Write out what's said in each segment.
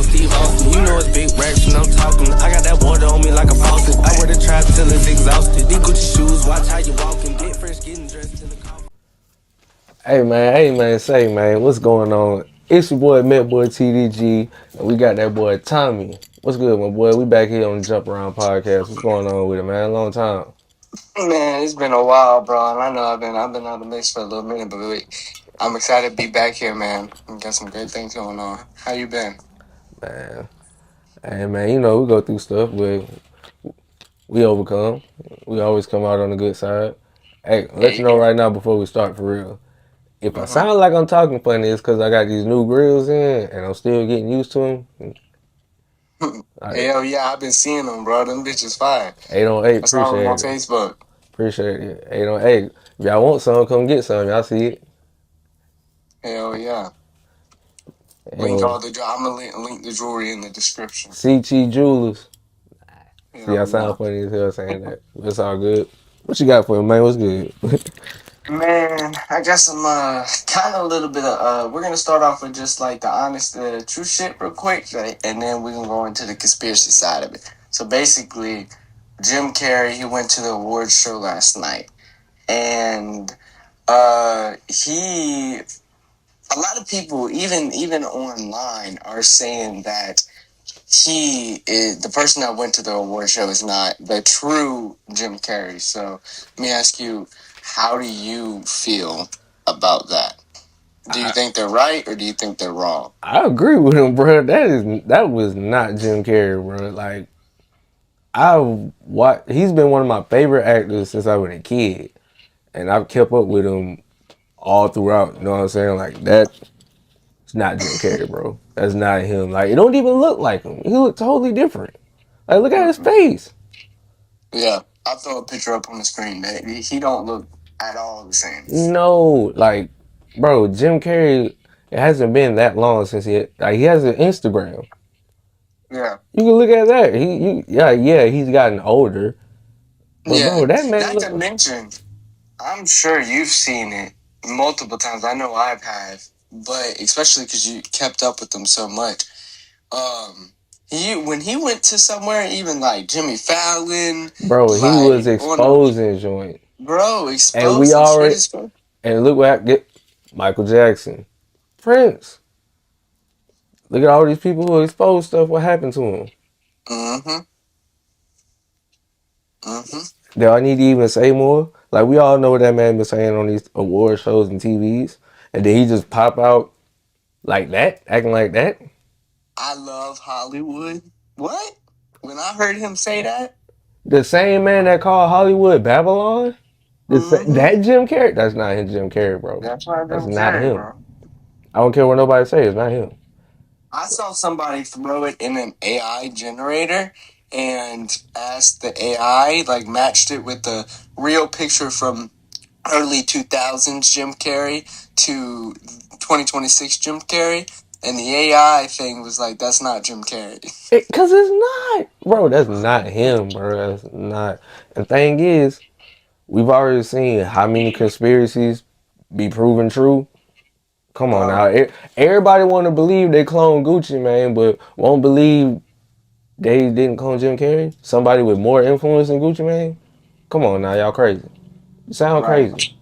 I'm Steve Austin. You know it's big racks when I'm talking. I got that water on me like a faucet. I wear the trap till it's exhausted. These Gucci shoes, watch how you walking. Get fresh, getting dressed in the car. Hey man, say man, what's going on? It's your boy MetboyTDG, and we got that boy Tommy. What's good, my boy? We back here on the Jump Around podcast. What's going on with it, man? Long time. Man, it's been a while, bro, and I know I've been out of the mix for a little minute, but I'm excited to be back here, man. We got some great things going on. How you been? Man, hey man, you know we go through stuff, but we overcome. We always come out on the good side. Hey, I'll let you know Yeah. right now before we start for real. If I Mm-hmm. sound like I'm talking funny, it's because I got these new grills in, and I'm still getting used to them. Hell yeah, I've been seeing them, bro. Them bitches fire. 8 on 8, I saw them on appreciate it. Facebook. Appreciate it. 8 on 8. If y'all want some, come get some. Y'all see it. Hell yeah. Link And all the. I'm gonna link the jewelry in the description. CT Jewelers. See, I Hell sound yeah. funny as hell saying that. It's all good. What you got for me, man? What's good? Man, I got some kind of a little bit of we're gonna start off with just like the honest true shit real quick, right? And then we're gonna go into the conspiracy side of it. So basically, Jim Carrey, he went to the awards show last night, and he a lot of people even online are saying that he is the person that went to the award show is not the true Jim Carrey. So let me ask you, how do you feel about that? Do you I, think they're right or do you think they're wrong? I agree with him, bro. That was not Jim Carrey, bro. Like he's been one of my favorite actors since I was a kid, and I've kept up with him all throughout. You know what I'm saying? Like that's not Jim Carrey, bro. That's not him. Like it don't even look like him. He look totally different. Like look at his Mm-mm. face. Yeah, I'll throw a picture up on the screen. He don't look at all the same. No, like, bro, Jim Carrey. It hasn't been that long since he has an Instagram. Yeah, You can look at that. Yeah, he's gotten older. But yeah. bro, that man Not to look. mention, I'm sure you've seen it multiple times. I know I've had, but especially because you kept up with them so much. He when he went to somewhere, even like Jimmy Fallon, Bro, he was like on the exposing joint, and we exposing straight already as fuck. and look what get Michael Jackson, Prince. Look at all these people who exposed stuff. What happened to him? Mm-hmm. Mm-hmm. Do I need to even say more? Like we all know what that man been saying on these award shows and TVs, and then he just pop out like that, acting like that. I love Hollywood. What? When I heard him say that, The same man that called Hollywood Babylon, mm-hmm. that Jim Carrey, that's not his Jim Carrey, bro. That's why That's Jim not Carrey, him. bro. I don't care what nobody says, it's not him. I saw somebody throw it in an AI generator and asked the AI, like matched it with the real picture from early 2000s Jim Carrey to 2026 Jim Carrey. And the AI thing was like, that's not Jim Carrey. Cause it's not, bro. That's not him, bro. That's not. And thing is, we've already seen how many conspiracies be proven true. Come on now, Bro, everybody want to believe they cloned Gucci, man, but won't believe they didn't clone Jim Carrey. Somebody with more influence than Gucci, man. Come on now, y'all crazy. You sound right. crazy.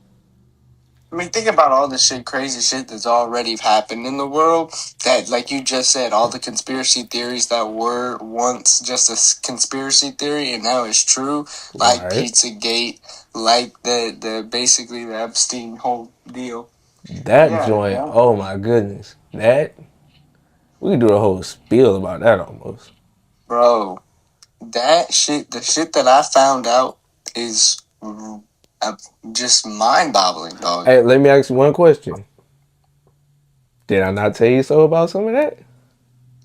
I mean, think about all the shit, crazy shit that's already happened in the world. That, like you just said, all the conspiracy theories that were once just a conspiracy theory and now it's true, like Right. Pizzagate, like the basically the Epstein whole deal. That Yeah, joint, yeah. oh my goodness. That we could do a whole spiel about that almost. Bro, that shit, the shit that I found out is just mind-boggling, dog. Hey, let me ask you one question. Did I not tell you so about some of that?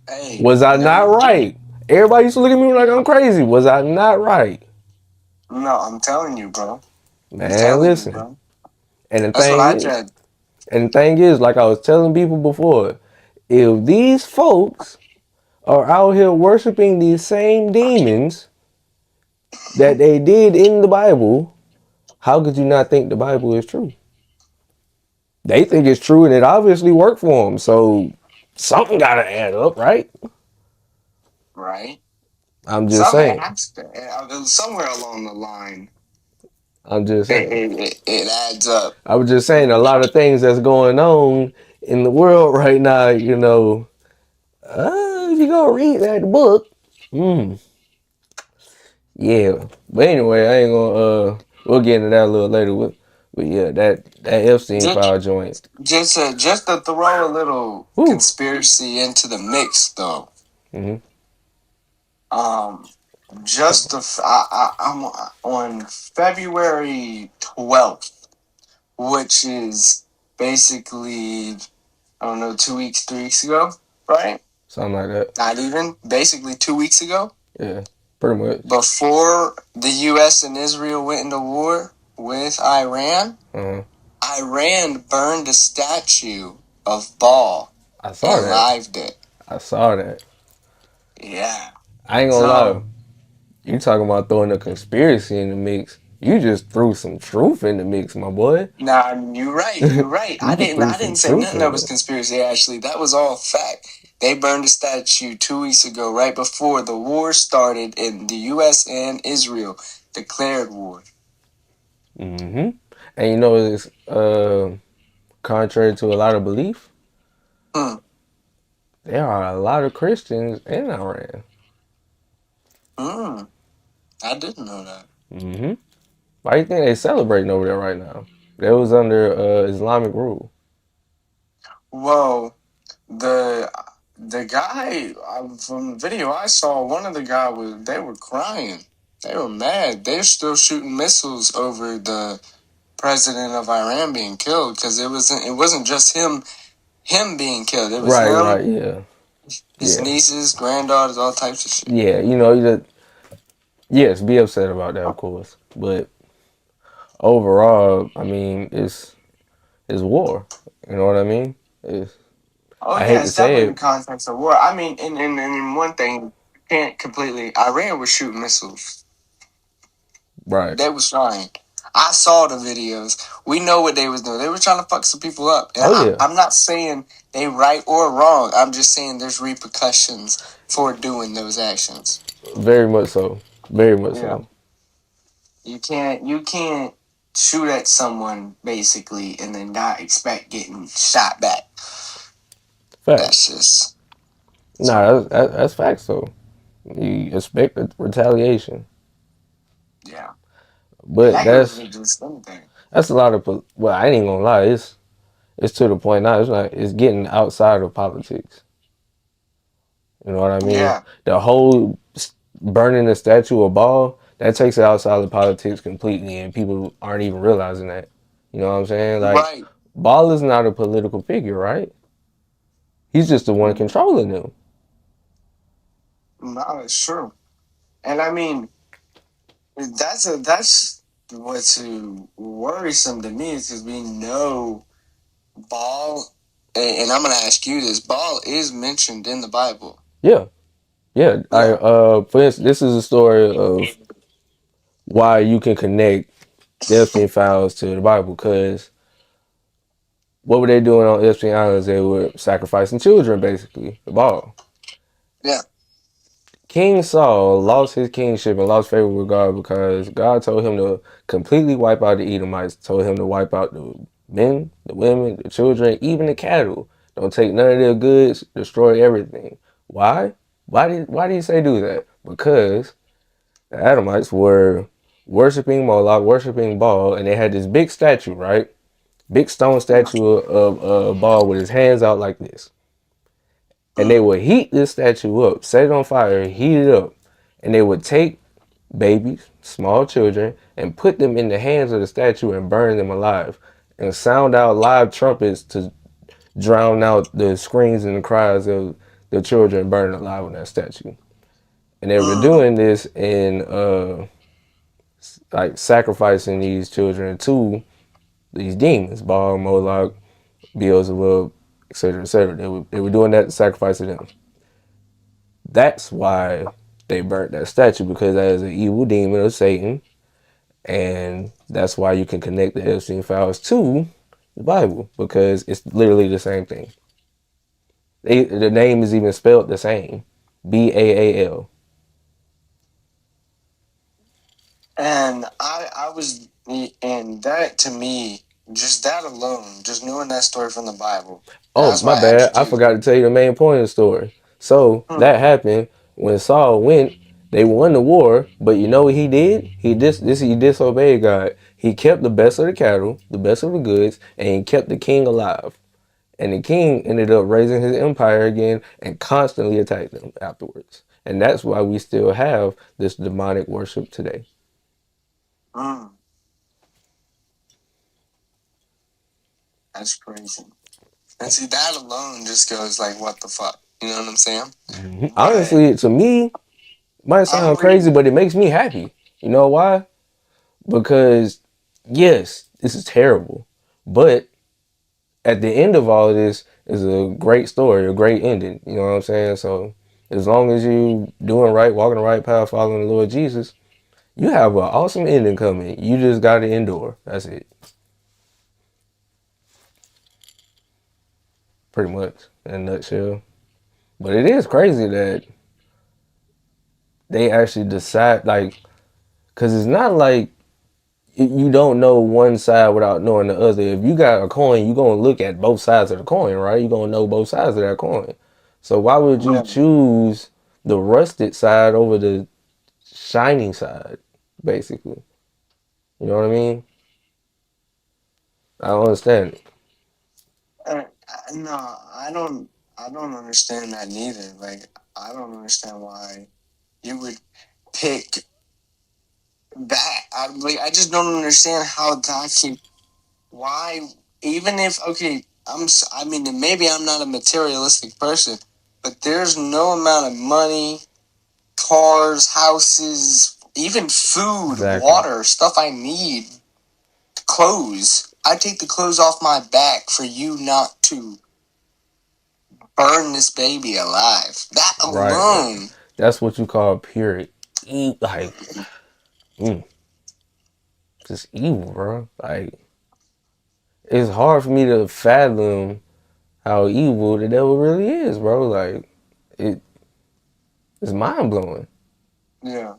Hey, Was I no, not you didn't. right? Everybody used to look at me like I'm crazy. Was I not right? No, I'm telling you, bro. I'm Man, telling you, listen. bro. And the That's what thing I is, said. like I was telling people before, if these folks are out here worshiping these same demons that they did in the Bible, how could you not think the Bible is true? They think it's true and it obviously worked for them. So something got to add up, right? right? I'm just Some saying. has to, somewhere along the line, I'm just saying. it adds up. I was just saying a lot of things that's going on in the world right now, if you go read that book, yeah. But anyway, I ain't gonna we'll get into that a little later. But yeah, that Epstein Just, file joint. just to throw a little Whew. conspiracy into the mix, though. Hmm. Um, I'm on February 12th, which is basically, I don't know, 2 weeks, 3 weeks ago, right? Something like that. Not even, basically 2 weeks ago, Yeah. Pretty much. before the U.S. and Israel went into war with Iran. Uh-huh. Iran burned a statue of Baal I saw and that. lived it. I saw that. Yeah. I ain't gonna lie. So, You talking about throwing a conspiracy in the mix. You just threw some truth in the mix, my boy. nah, you're right. You're right. You just threw I some didn't say truth nothing that in was there. conspiracy. Actually, that was all fact. They burned a statue 2 weeks ago, right before the war started, and the U.S. and Israel declared war. Mm-hmm. And it's contrary to a lot of belief, Hmm. there are a lot of Christians in Iran. Hmm. I didn't know that. Mm-hmm. Why do you think they celebrating over there right now? They was under Islamic rule. Whoa. The guy from the video I saw, one of the guy was they were crying. They were mad. They're still shooting missiles over the president of Iran being killed because it wasn't just him being killed. It was him, Right, yeah. his Yeah. nieces, granddaughters, all types of shit. Yeah, yes, be upset about that, of course. But overall, I mean, it's war. You know what I mean? It's, Oh I yeah, hate to it's say definitely the it, context of war. I mean, in one thing, you can't completely. Iran was shooting missiles. right. They was trying. I saw the videos. We know what they was doing. They were trying to fuck some people up. And Oh yeah, I'm not saying they right or wrong. I'm just saying there's repercussions for doing those actions. very much so. Very much Yeah. so. You can't shoot at someone basically and then not expect getting shot back. That's Facts. just Nah, so that's facts though. You expect a retaliation, yeah. And but that goes with just anything. that's a lot of. Well, I ain't even gonna lie. It's to the point now. It's getting outside of politics. You know what I mean? Yeah. The whole burning the statue of Ball, that takes it outside of politics completely, and people aren't even realizing that. You know what I'm saying? Like, Right. Ball is not a political figure, right? He's just the one Mm, controlling them. no, it's true. And I mean, that's what's worrisome to me is because we know Baal, and I'm gonna ask you this: Baal is mentioned in the Bible. Yeah, yeah. Yeah. For instance, this is a story of why you can connect the Epstein files to the Bible, because what were they doing on Epstein Islands? They were sacrificing children, basically, the Ball. Yeah. King Saul lost his kingship and lost favor with God because God told him to completely wipe out the Edomites, told him to wipe out the men, the women, the children, even the cattle. Don't take none of their goods, destroy everything. Why? Why did he say do that? Because the Edomites were worshiping Moloch, worshiping Baal, and they had this big statue, right? Big stone Yeah. statue of Baal with his hands out like this. And they Mm, would heat this statue up, set it on fire, heat it up, and they would take babies, small children, and put them in the hands of the statue and burn them alive, and sound out live trumpets to drown out the screams and the cries of the children burning alive on that statue. And they were mm, doing this in like sacrificing these children to these demons, Baal, Moloch, Beelzebub, etc., etc. They were doing that to sacrifice to them. That's why they burnt that statue, because that is an evil demon of Satan, and that's why you can connect the Epstein files to the Bible, because it's literally the same thing. The name is even spelled the same. Baal. And and that to me, just that alone, just knowing that story from the Bible, Oh, that's my why I had to bad. I do forgot that. to tell you the main point of the story. So that happened when Saul went. They won the war, but you know what he did? He disobeyed God. He kept the best of the cattle, the best of the goods, and he kept the king alive. And the king ended up raising his empire again and constantly attacked them afterwards. And that's why we still have this demonic worship today. Mm, that's crazy. And see, that alone just goes like, what the fuck? You know what I'm saying? But Honestly, to me, it might I'm sound crazy, reading. but it makes me happy. You know why? Because yes, this is terrible, but at the end of all of this is a great story, a great ending. You know what I'm saying? So as long as you doing right, walking the right path, following the Lord Jesus, you have an awesome ending coming. You just got to endure. That's it, pretty much in a nutshell. But it is crazy that they actually decide, like, because it's not like you don't know one side without knowing the other. If you got a coin, you're going to look at both sides of the coin, right? You're going to know both sides of that coin. So why would you Yeah. choose the rusted side over the shining side, basically? You know what I mean? I don't understand it. No, I don't understand that neither. Like, I don't understand why you would pick that. I just don't understand how that can. Why, even if okay, I mean, maybe I'm not a materialistic person, but there's no amount of money, cars, houses, even food, Exactly. water, stuff I need, clothes. I take the clothes off my back for you not to burn this baby alive. That Right. alone. That's what you call pure like, mm, just evil, bro. Like, it's hard for me to fathom how evil the devil really is, bro. Like, it, it's mind blowing. Yeah.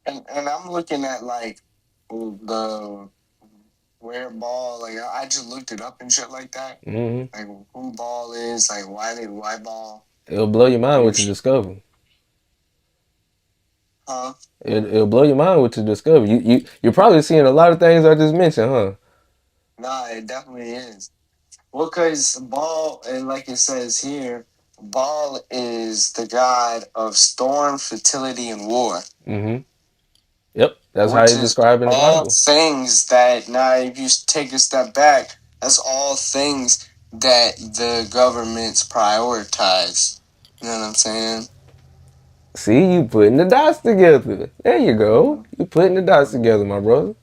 And I'm looking at like the where ball, like I just looked it up and shit like that. Hmm. Like who ball is, like why ball. It'll blow your mind what you There's discover. huh? It'll blow your mind what you discover. You're probably seeing a lot of things I just mentioned, huh? Nah, it definitely is. Well, because ball, and like it says here, ball is the god of storm, fertility, and war. Hmm. Yep, that's how Which it's is described in the all Bible. things that now if you take a step back, that's all things that the governments prioritize. You know what I'm saying? See, you putting the dots together. There you go. Mhm. You putting the dots together, my brother.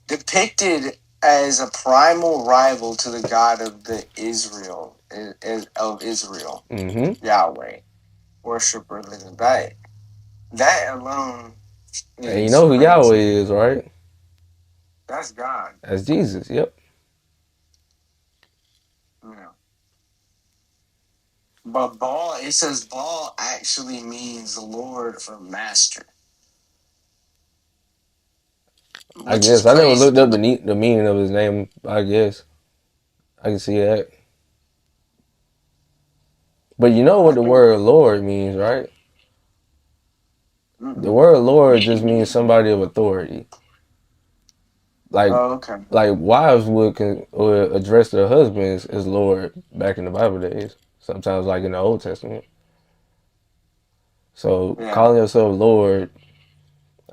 Depicted as a primal rival to the god of the of Israel, Hmm. Yahweh, worshiper living back. That alone And you is know who Yahweh crazy. is, right? That's God. That's Jesus. Yep. You know. But Baal, it says Baal actually means Lord or Master, I which is guess I never crazy looked to up me. the meaning of his name. I guess I can see that. But you know what I the think. word Lord means, right? The Mm-mm. word Lord just means somebody of authority. Like, Oh, okay. wives would address their husbands as Lord back in the Bible days. Sometimes, like in the Old Testament. So Yeah. calling yourself Lord,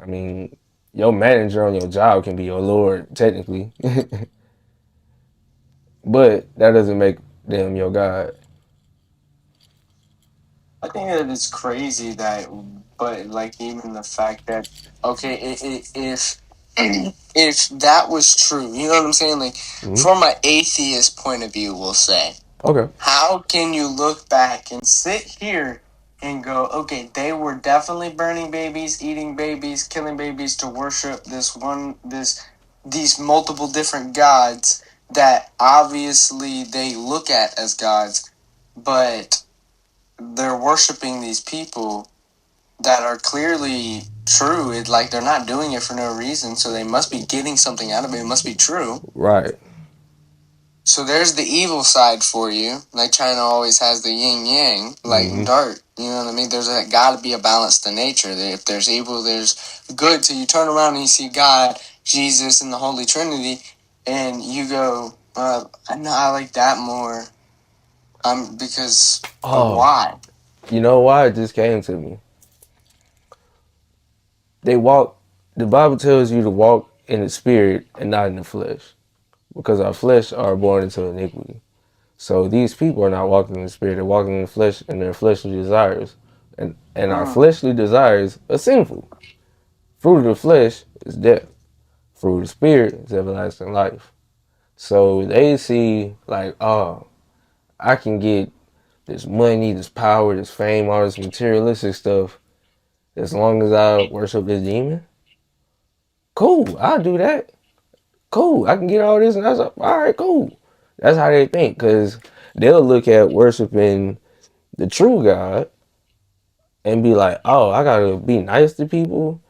I mean, your manager on your job can be your Lord technically, but that doesn't make them your God. I think that it's crazy that, but like even the fact that, okay, if if that was true, you know what I'm saying? Like Hmm. from an atheist point of view, we'll say. Okay. How can you look back and sit here and go, okay, they were definitely burning babies, eating babies, killing babies to worship these multiple different gods that obviously they look at as gods, but they're worshiping these people that are clearly true. It like they're not doing it for no reason, so they must be getting something out of it. It must be true. Right. So there's the evil side for you. Like China always has the yin yang, light and dark. You know what I mean? There's got to be a balance to nature. If there's evil, there's good. So you turn around and you see God, Jesus, and the Holy Trinity, and you go, I like that more. Because of why? You know why it just came to me? The Bible tells you to walk in the spirit and not in the flesh. Because our flesh are born into iniquity. So these people are not walking in the spirit, they're walking in the flesh and their fleshly desires. And our fleshly desires are sinful. Fruit of the flesh is death. Fruit of the spirit is everlasting life. So they see like, oh, I can get this money, this power, this fame, all this materialistic stuff as long as I worship this demon. Cool, I'll do that. Cool, I can get all this, and that's all right, cool. That's how they think, because they'll look at worshiping the true God and be like, oh, I gotta be nice to people.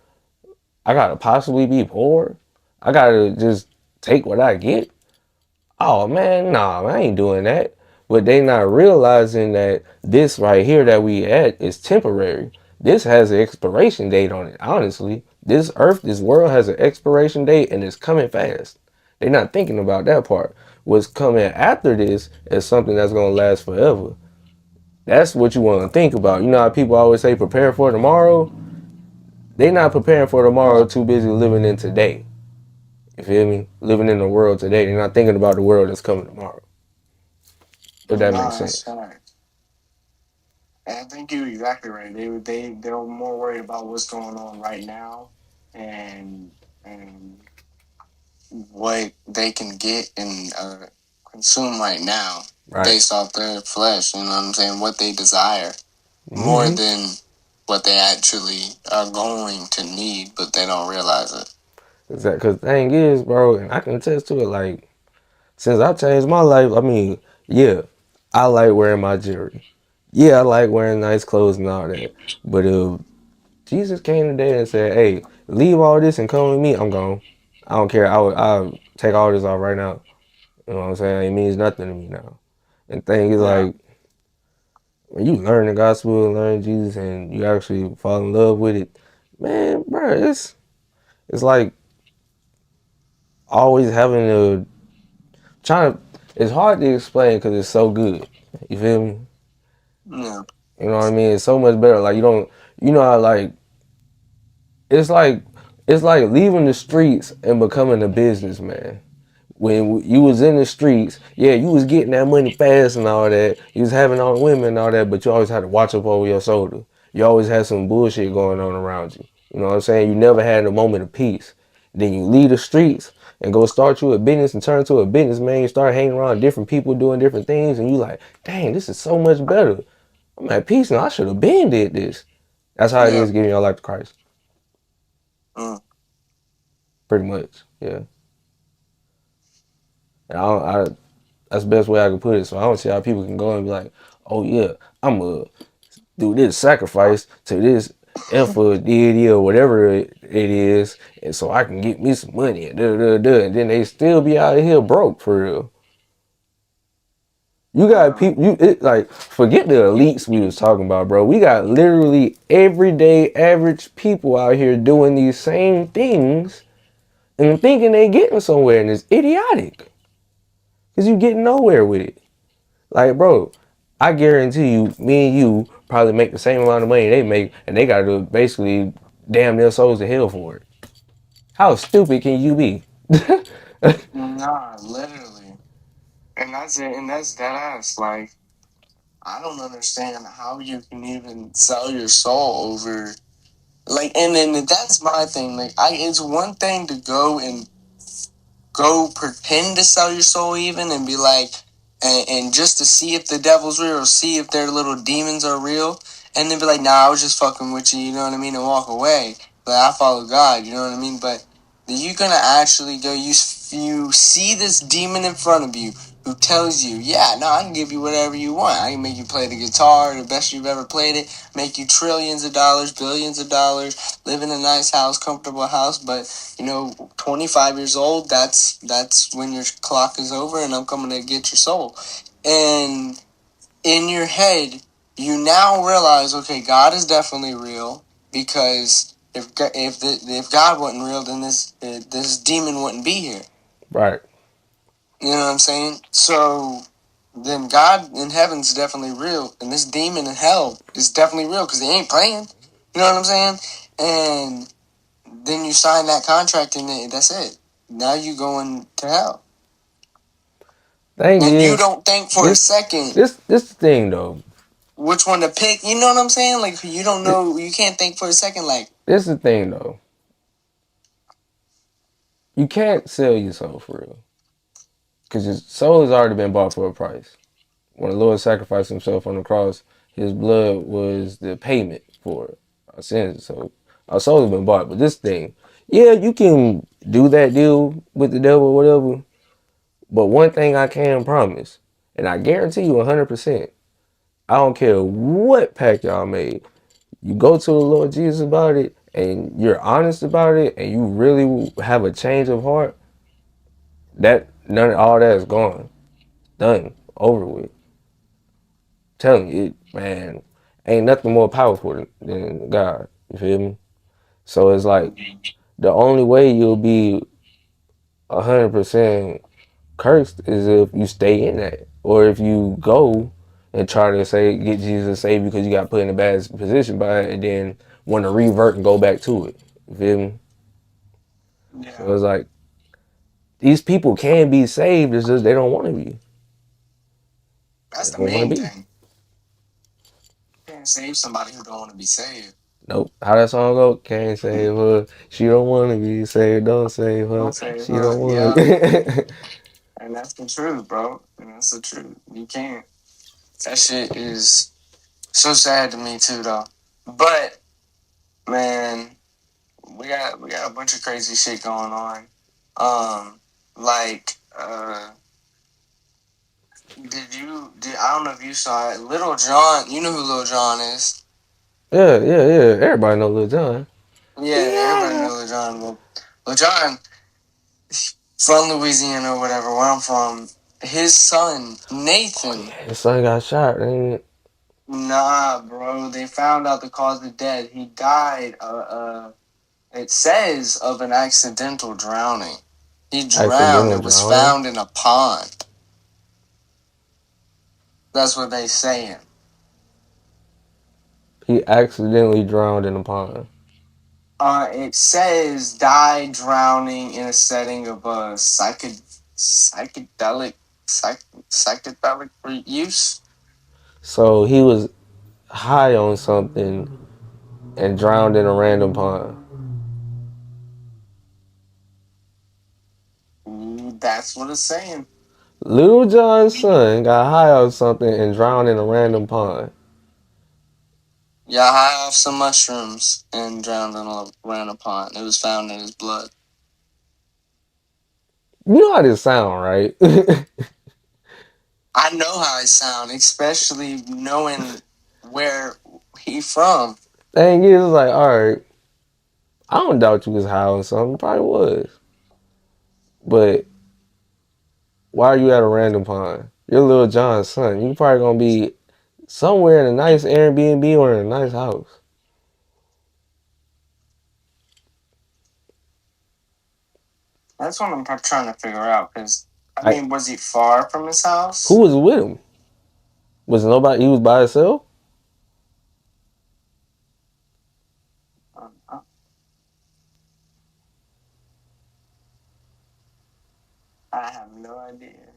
I gotta possibly be poor. I gotta just take what I get. Oh man, nah, I ain't doing that. But they not realizing that this right here that we at is temporary. This has an expiration date on it. Honestly, this earth, this world has an expiration date, and it's coming fast. They're not thinking about that part. What's coming after this is something that's gonna last forever. That's what you want to think about. You know how people always say prepare for tomorrow? They not preparing for tomorrow, too busy living in today. You feel me? Living in the world today. They're not thinking about the world that's coming tomorrow. If that makes sense. And I think you're exactly right. They're more worried about what's going on right now, and what they can get and consume right now, based off their flesh. You know what I'm saying? What they desire more than what they actually are going to need, but they don't realize it. Because the thing is, bro, and I can attest to it, like, since I changed my life, I mean, yeah, I like wearing my jewelry. Yeah, I like wearing nice clothes and all that. But if Jesus came today and said, hey, leave all this and come with me, I'm gone. I don't care. I'll take all this off right now. You know what I'm saying? It means nothing to me now. And the thing is, like, when you learn the gospel and learn Jesus and you actually fall in love with it, man, bro, it's like always having to it's hard to explain because it's so good. You feel me? Yeah. You know what I mean? It's so much better. Like you know how like it's like leaving the streets and becoming a businessman. When you was in the streets, yeah, you was getting that money fast and all that. You was having all the women and all that, but you always had to watch up over your shoulder. You always had some bullshit going on around you. You know what I'm saying? You never had a moment of peace. Then you leave the streets and go start you a business and turn to a businessman. You start hanging around different people doing different things, and you like, dang, this is so much better. I'm at peace now. I should have been did this. That's how it is giving your life to Christ. Pretty much, yeah. And that's the best way I can put it. So I don't see how people can go and be like, oh yeah, I'm going to do this sacrifice to this alpha deity or whatever it is, and so I can get me some money and and then they still be out here broke for real. You got people, like, forget the elites we was talking about, bro. We got literally everyday average people out here doing these same things and thinking they getting somewhere, and it's idiotic. Because you getting nowhere with it. Like, bro, I guarantee you, me and you probably make the same amount of money they make, and they got to basically damn their souls to hell for it. How stupid can you be? Nah, literally. And that's it. And that's dead ass. Like, I don't understand how you can even sell your soul over. Like, and then that's my thing. Like, it's one thing to go pretend to sell your soul even and be like, and just to see if the devil's real or see if their little demons are real, and then be like, nah, I was just fucking with you, know what I mean, and walk away. But I follow God, you know what I mean. But you're gonna actually go. You see this demon in front of you. who tells you, yeah, no, I can give you whatever you want. I can make you play the guitar the best you've ever played it, make you trillions of dollars, billions of dollars, live in a nice house, comfortable house. But 25 years old, that's when your clock is over, and I'm coming to get your soul. And in your head, you now realize, okay, God is definitely real, because if God wasn't real, then this demon wouldn't be here. Right. You know what I'm saying? So then God in heaven's definitely real, and this demon in hell is definitely real because they ain't playing. You know what I'm saying? And then you sign that contract, and that's it. Now you going to hell, Thing and you is, don't think for a this second this the thing though. which one to pick. You know what I'm saying? Like, you don't This, know. You can't think for a second. Like, this the thing though. You can't sell your soul for real, because your soul has already been bought for a price. When the Lord sacrificed himself on the cross, his blood was the payment for our sins. So our soul has been bought. But this thing, yeah, you can do that deal with the devil or whatever. But one thing I can promise, and I guarantee you 100%, I don't care what pact y'all made. You go to the Lord Jesus about it, and you're honest about it, and you really have a change of heart, that none of all that is gone. Done. Over with. Telling you, man, ain't nothing more powerful than God. You feel me? So it's like the only way you'll be 100% cursed is if you stay in that, or if you go and try to get Jesus to save you because you got put in a bad position by it, and then want to revert and go back to it. You feel me? So yeah, it's like these people can be saved. It's just they don't want to be. They that's the don't want main to be. thing. You can't save somebody who don't want to be saved. Nope. How that song go? Can't save her. She don't want to be saved. Don't save her. Don't save She her. don't want Yeah, to. and that's the truth, bro. And that's the truth. You can't. That shit is so sad to me too, though. But man, we got a bunch of crazy shit going on. Like, did I don't know if you saw it. Little John, you know who Little John is? Yeah, yeah, yeah. Everybody know Lil Jon. Yeah, everybody Yeah. know Little John. Little John from Louisiana or whatever, where I'm from. His son Oh Nathan. yeah, his son got shot. Ain't it? Nah, bro. They found out the cause of death. He died. It says of an accidental drowning. He drowned Accidental and was drowning. found in a pond. That's what they saying. He accidentally drowned in a pond. It says died drowning in a setting of psychedelic psychedelic use. So he was high on something and drowned in a random pond. That's what it's saying. Little John's son got high on something and drowned in a random pond. Yeah, high off some mushrooms and drowned in a random pond. It was found in his blood. You know how this sound, right? I know how it sounds, especially knowing where he from. Thing is, like, all right, I don't doubt you was high on something. Probably was. But why are you at a random pond? You're Little John's son. You probably gonna be somewhere in a nice Airbnb or in a nice house. That's what I'm trying to figure out. Because I Like, mean, was he far from his who house? was with him? Was nobody? He was by himself. Uh, I have no idea.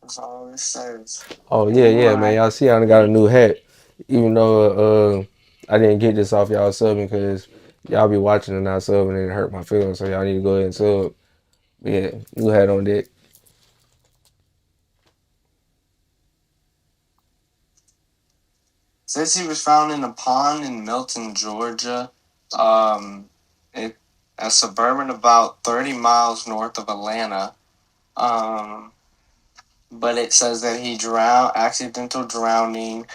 That's all it says. Oh And yeah, you yeah, and man. I, Y'all see, I done got a new hat. Even though I didn't get this off y'all subbing because y'all be watching and not subbing and it hurt my feelings. So y'all need to go ahead and sub. But yeah, new hat on deck. says he was found in a pond in Milton, Georgia. Um, it a suburban about 30 miles north of Atlanta. Um, but it says that he accidental drowning,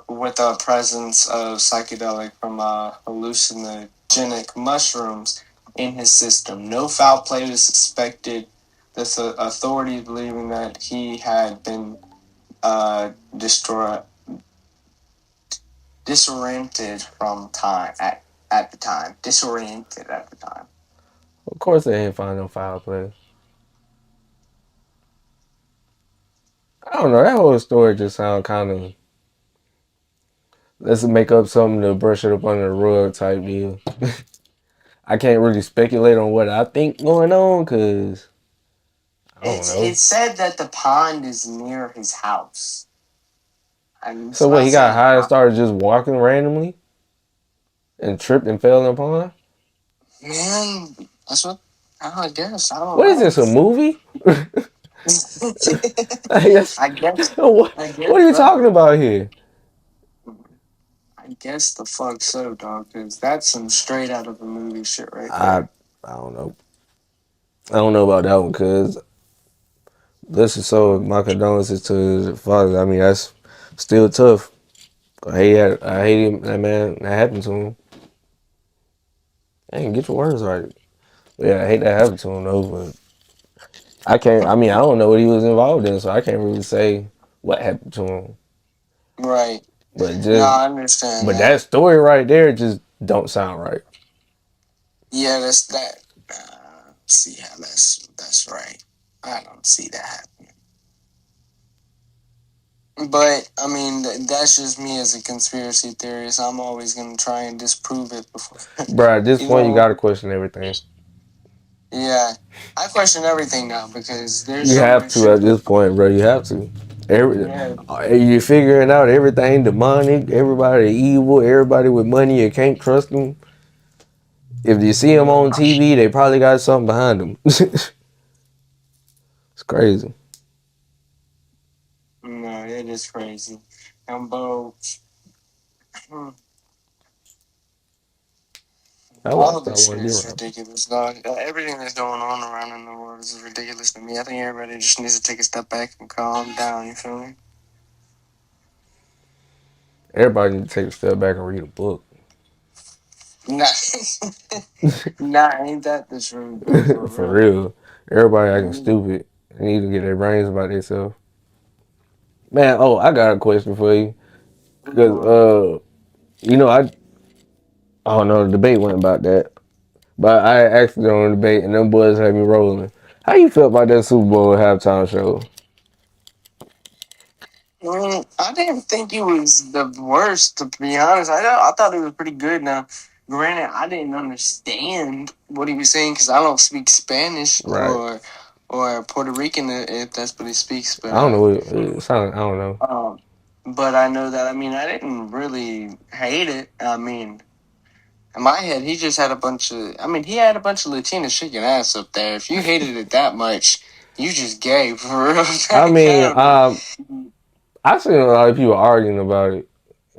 with the presence of psychedelic from hallucinogenic mushrooms in his system. No foul play was suspected. The authorities believing that he had been disoriented from time at the time. Disoriented at the time. Of course they ain't find no foul play. I don't know. That whole story just sound kind of let's make up something to brush it up under the rug type deal. I can't really speculate on what I think going on because I don't know. It's said that the pond is near his house. And it's So what? not He got saying high and started just walking randomly and tripped and fell in the pond. man, that's what I guess. I don't What is this? A know. movie? I guess. I guess What? I guess What are you talking so. about here? I guess the fuck so, dog, because that's some straight out of the movie shit right I there. I don't know. I don't know about that one because this is so my condolences to his father. I mean that's still tough. I hate him. That man that happened to him. Hey, get your words right. Yeah, I hate that happened to him though, but I can't. I mean, I don't know what he was involved in, so I can't really say what happened to him. Right. But No, just, I understand but that that. story right there just don't sound right. Yeah, that's that. See how that's right. I don't see that happening. But I mean, that's just me as a conspiracy theorist. I'm always gonna try and disprove it before. Bro, at this You point, you know? gotta question everything. Yeah, I question everything now because there's You so have much to shit. at this point, bro. You have to. Every, Yeah, you're figuring out everything demonic, everybody evil, everybody with money. You can't trust them. If you see them on yeah. TV, they probably got something behind them. It's crazy. No, it is crazy. And Bo, I all watched of that this shit one be is around. ridiculous, dog. Everything that's going on around in the world is ridiculous to me. I think everybody just needs to take a step back and calm down. You feel me? Everybody need to take a step back and read a book. Nah, nah, ain't that the truth though? For For real. real. Everybody acting Mm. stupid. They need to get their brains about themselves. Man, oh, I got a question for you. Cause I don't know, the debate went about that. But I asked it on the debate and them boys had me rolling. How you felt about that Super Bowl halftime show? I didn't think it was the worst, to be honest. I thought it was pretty good. Now, granted, I didn't understand what he was saying because I don't speak Spanish Right. or Puerto Rican if that's what he speaks. I don't know what it sounded, I don't know. Um, but I know that. I mean, I didn't really hate it. I mean, in my head, he just had a bunch of. I mean, he had a bunch of Latinas shaking ass up there. If you hated it that much, you just gay for real. I That mean, kind of. I seen a lot of people arguing about it.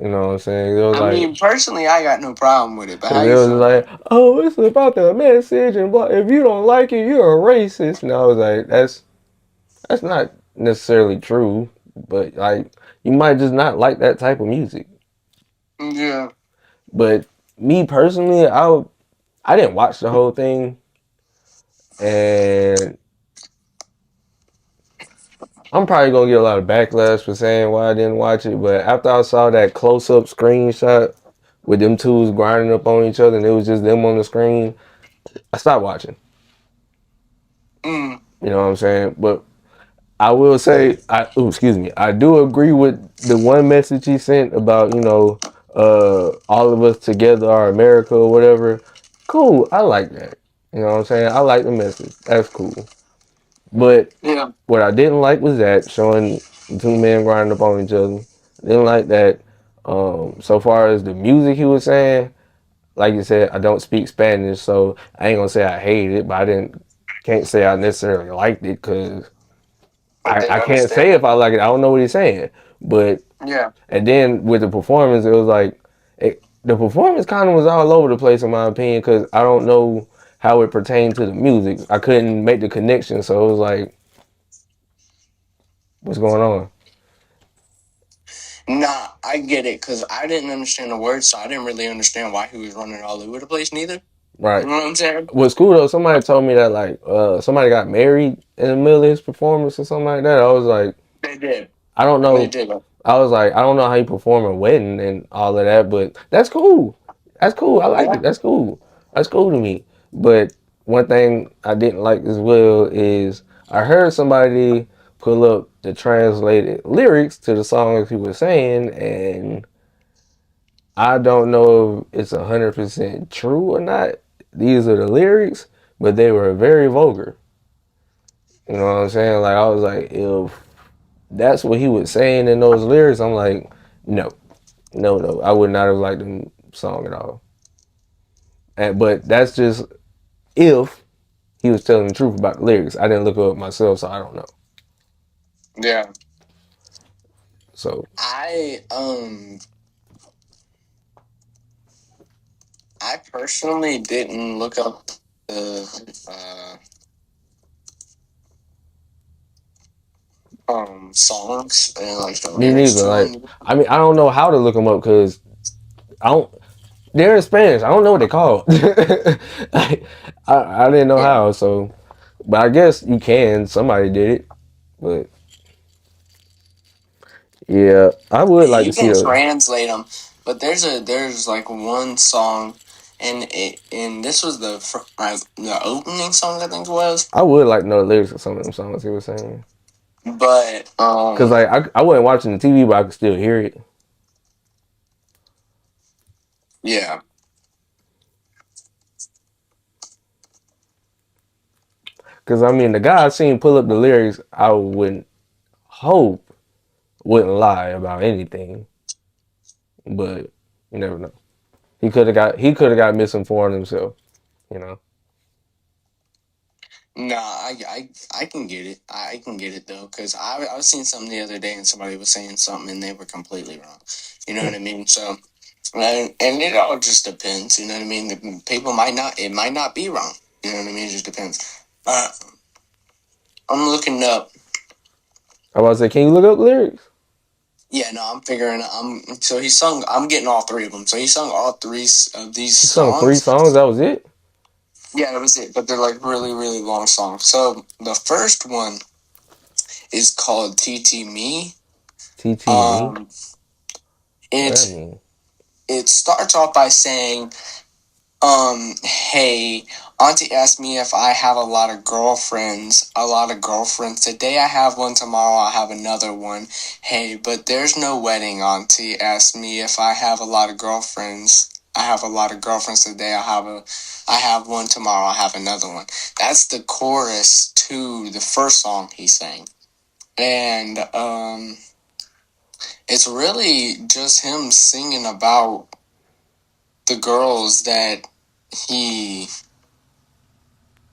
You know what I'm saying? It was I like, mean, personally, I got no problem with it. But cause how it you was feel about like, it? oh, it's about the message and blah. If you don't like it, you're a racist. And I was like, that's not necessarily true, but like you might just not like that type of music. Yeah. But me personally, I didn't watch the whole thing, and I'm probably gonna get a lot of backlash for saying why I didn't watch it. But after I saw that close up screenshot with them twos grinding up on each other, and it was just them on the screen, I stopped watching. Mm. You know what I'm saying? But I will say, excuse me, I do agree with the one message he sent about all of us together are America or whatever. Cool, I like that. You know what I'm saying? I like the message. That's cool. But Yeah. what I didn't like was that showing two men grinding up on each other. I didn't like that. So far as the music he was saying, like you said, I don't speak Spanish, so I ain't gonna say I hated it, but can't say I necessarily liked it because I I didn't can't say understand. if I like it. I don't know what he's saying. But Yeah. and then with the performance, it was like the performance kind of was all over the place in my opinion because I don't know how it pertained to the music. I couldn't make the connection, so it was like, what's going on? Nah, I get it because I didn't understand the words, so I didn't really understand why he was running all over the place neither. Right. You know what I'm saying? What's cool though, somebody told me that like somebody got married in the middle of his performance or something like that. I was like, They did. I don't They know. did. I was like, I don't know how you perform a wedding and all of that, but that's cool. That's cool. I like Yeah. it. That's cool. That's cool to me. But one thing I didn't like as well is I heard somebody pull up the translated lyrics to the songs he was saying, and I don't know if it's 100% true or not. These are the lyrics, but they were very vulgar. You know what I'm saying? Like I was like, if that's what he was saying in those lyrics, I'm like, no, no. I would not have liked the song at all. But that's just if he was telling the truth about the lyrics. I didn't look it up myself, so I don't know. Yeah. So I personally didn't look up the songs and like the me lyrics neither. to Like, them. I mean, I don't know how to look them up because I don't. They're in Spanish. I don't know what they called. I didn't know Yeah. how. So, but I guess you can. Somebody did it. But yeah, I would like to You see can the. translate them, but there's like one song, and this was the opening song I think it was, I would like to know the lyrics of some of them songs he was saying. but Cause like I wasn't watching the TV, but I could still hear it. yeah. Cause I mean, the guy I seen pull up the lyrics, I wouldn't hope wouldn't lie about anything, but you never know. He could have got misinformed himself. You know. Nah, I can get it. I can get it though, because I was seeing something the other day and somebody was saying something and they were completely wrong. You know what I mean? So, and it all just depends. You know what I mean? The people might not. It might not be wrong. You know what I mean? It just depends. I'm looking up. I was like, can you look up lyrics? Yeah, no, I'm figuring. So he sung. I'm getting all three of them. So he sung all three of these He sung 3 songs. songs. That was it. Yeah, that was it. But they're like really, really long songs. So the first one is called "TT Me." TT me. Um, What that it mean? it starts off by saying, hey, Auntie asked me if I have a lot of girlfriends. A lot of girlfriends. Today I have one, tomorrow I have another one. Hey, but there's no wedding, Auntie asked me if I have a lot of girlfriends. I have a lot of girlfriends today. I have one, tomorrow I have another one. That's the chorus to the first song he sang. And, it's really just him singing about the girls that he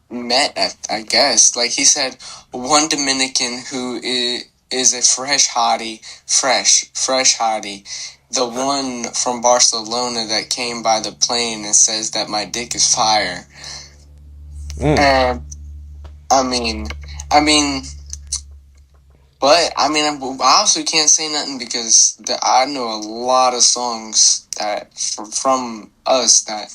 met at, I guess. Like he said, one Dominican who is a fresh hottie, fresh hottie. The one from Barcelona that came by the plane and says that my dick is fire. And I mean, but I mean, I also can't say nothing because I know a lot of songs that from us that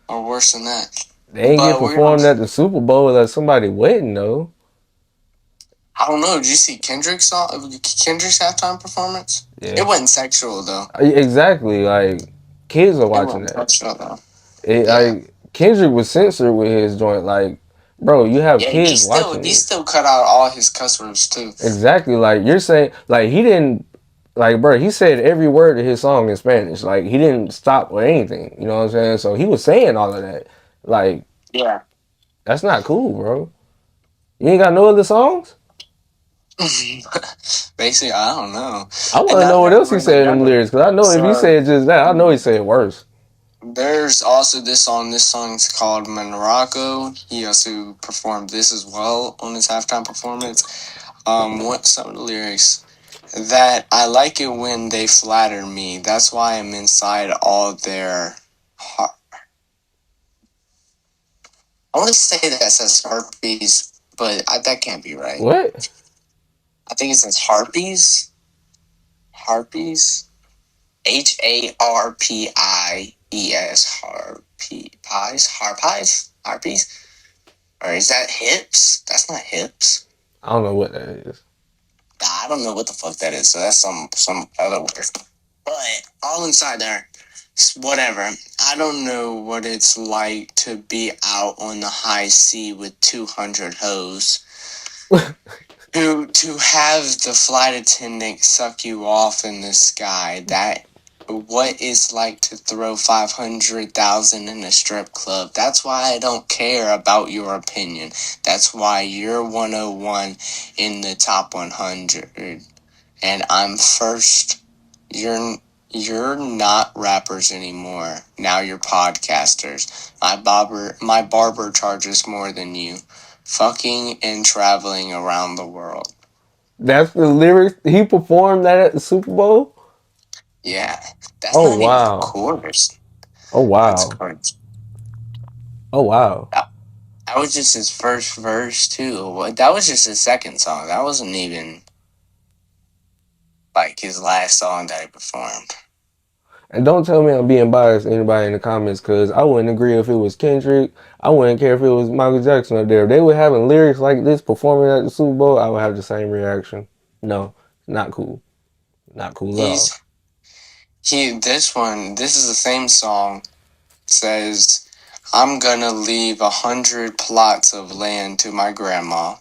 are worse than that. They ain't get But we're gonna. performed at the Super Bowl at somebody wedding though. I don't know. Did you see Kendrick's halftime performance? It Yeah. wasn't sexual though. Exactly. Like kids are It watching wasn't that. sexual though. It Yeah. like Kendrick was censored with his joint. Like, bro, you have Yeah. kids watching He it. still cut out all his cuss words too. Exactly. Like you're saying, like he didn't, like bro, he said every word of his song in Spanish. Like he didn't stop or anything. You know what I'm saying? So he was saying all of that. Like Yeah. that's not cool, bro. You ain't got no other songs. Basically, I don't know. I want And to know I've what never else he really said in done them it. lyrics because I know if he So said just that, I know he said worse. there's also this song. This song's called Morocco. He also performed this as well on his halftime performance. What some of the lyrics? That I like it when they flatter me. That's why I'm inside all their heart. I want to say that says herpes, but that can't be right. What? I think it says harpies. Harpies. HARPIES. Harpies. Or is that hips? That's not hips. I don't know what that is. I don't know what the fuck that is. So that's some other word. But all inside there, whatever. I don't know what it's like to be out on the high sea with 200 hoes. To have the flight attendant suck you off in the sky. That what it's like to throw 500,000 in a strip club. That's why I don't care about your opinion. That's why you're 101 in the top 100 and I'm first. You're not rappers anymore. Now you're podcasters. My barber charges more than you. Fucking and traveling around the world. That's the lyrics. He performed that at the Super Bowl? Yeah. That's Oh, not even a wow. chorus. Oh, That's wow. chorus. Oh, wow. That was just his first verse too. That was just his second song. That wasn't even like his last song that he performed. And don't tell me I'm being biased, anybody in the comments, because I wouldn't agree if it was Kendrick. I wouldn't care if it was Michael Jackson up there. If they were having lyrics like this performing at the Super Bowl, I would have the same reaction. No, not cool. Not cool at all. This is the same song. Says, I'm gonna leave 100 plots of land to my grandma.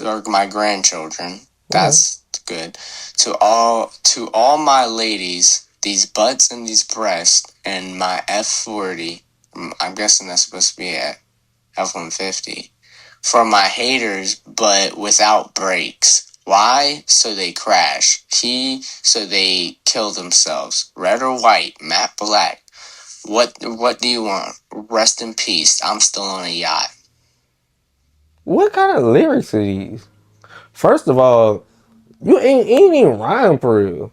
Or my grandchildren. That's good. To all my ladies, these butts and these breasts, and my F40. I'm guessing that's supposed to be a F-150. For my haters, but without brakes. Why? So they crash. So they kill themselves. Red or white, matte black. What do you want? Rest in peace. I'm still on a yacht. What kind of lyrics are these? First of all, you ain't even rhyme for real.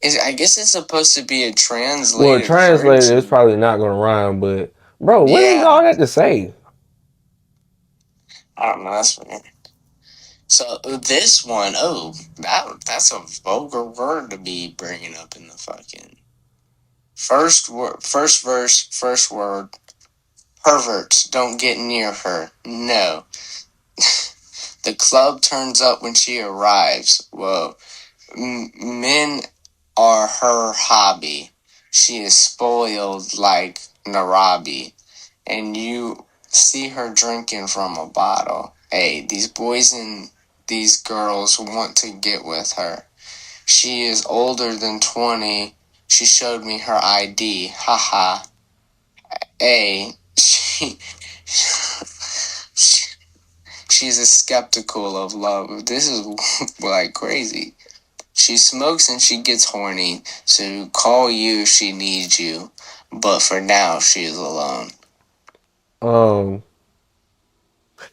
I guess it's supposed to be a Well, translated translated, it's version. probably not gonna rhyme, but bro, what is all Yeah, that to say? I don't know. That's weird. So this one, that's a vulgar word to be bringing up in the fucking first word, first verse, first word. Perverts don't get near her. No. The club turns up when she arrives. Whoa. Men are her hobby. She is spoiled like Narabi. And you see her drinking from a bottle. Hey, these boys and these girls want to get with her. She is older than 20. She showed me her ID. Haha. Hey, she's a skeptical of love. This is like crazy. She smokes and she gets horny, so call you if she needs you. But for now, she is alone.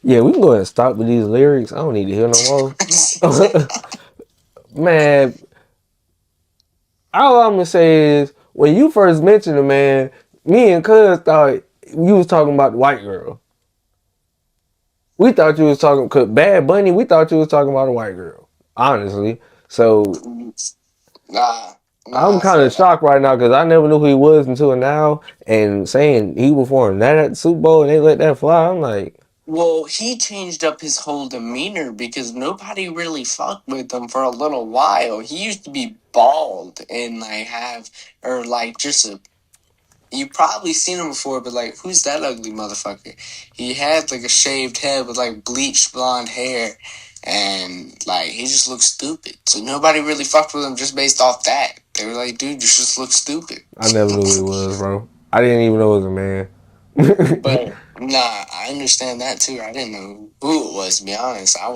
Yeah, we can go ahead and stop with these lyrics. I don't need to hear no more. Man, all I'm gonna say is when you first mentioned it, man, me and Cuz thought you was talking about the white girl. We thought you was talking, cause Bad Bunny. We thought you was talking about a white girl. Honestly, so Nah, I'm nah, kind so of shocked right now because I never knew who he was until now. And saying he performed that at the Super Bowl and they let that fly, I'm like, well, he changed up his whole demeanor because nobody really fucked with him for a little while. He used to be bald and just a. You probably seen him before, but like, who's that ugly motherfucker? He had like a shaved head with like bleached blonde hair, and like he just looked stupid. So nobody really fucked with him just based off that. They were like, dude, you just look stupid. I never knew who he was, bro. I didn't even know it was a man. But nah, I understand that too. I didn't know who it was. To be honest, I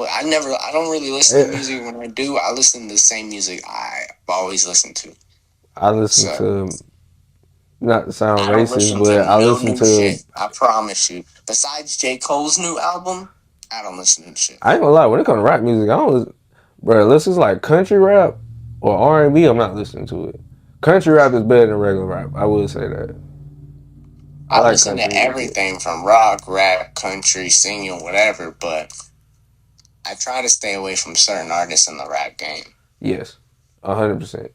don't really listen to music. When I do, I listen to the same music I've always listened to. I listen So to, not to sound I don't listen, listen to but I no listen new to. shit. I promise you. Besides J. Cole's new album, I don't listen to shit. I ain't gonna lie. When it comes to rap music, I don't listen, bro. Unless it's like country rap or R&B, I'm not listening to it. Country rap is better than regular rap. I would say that. I I like listen country to music. everything from rock, rap, country, singing, whatever, but I try to stay away from certain artists in the rap game. Yes, 100%.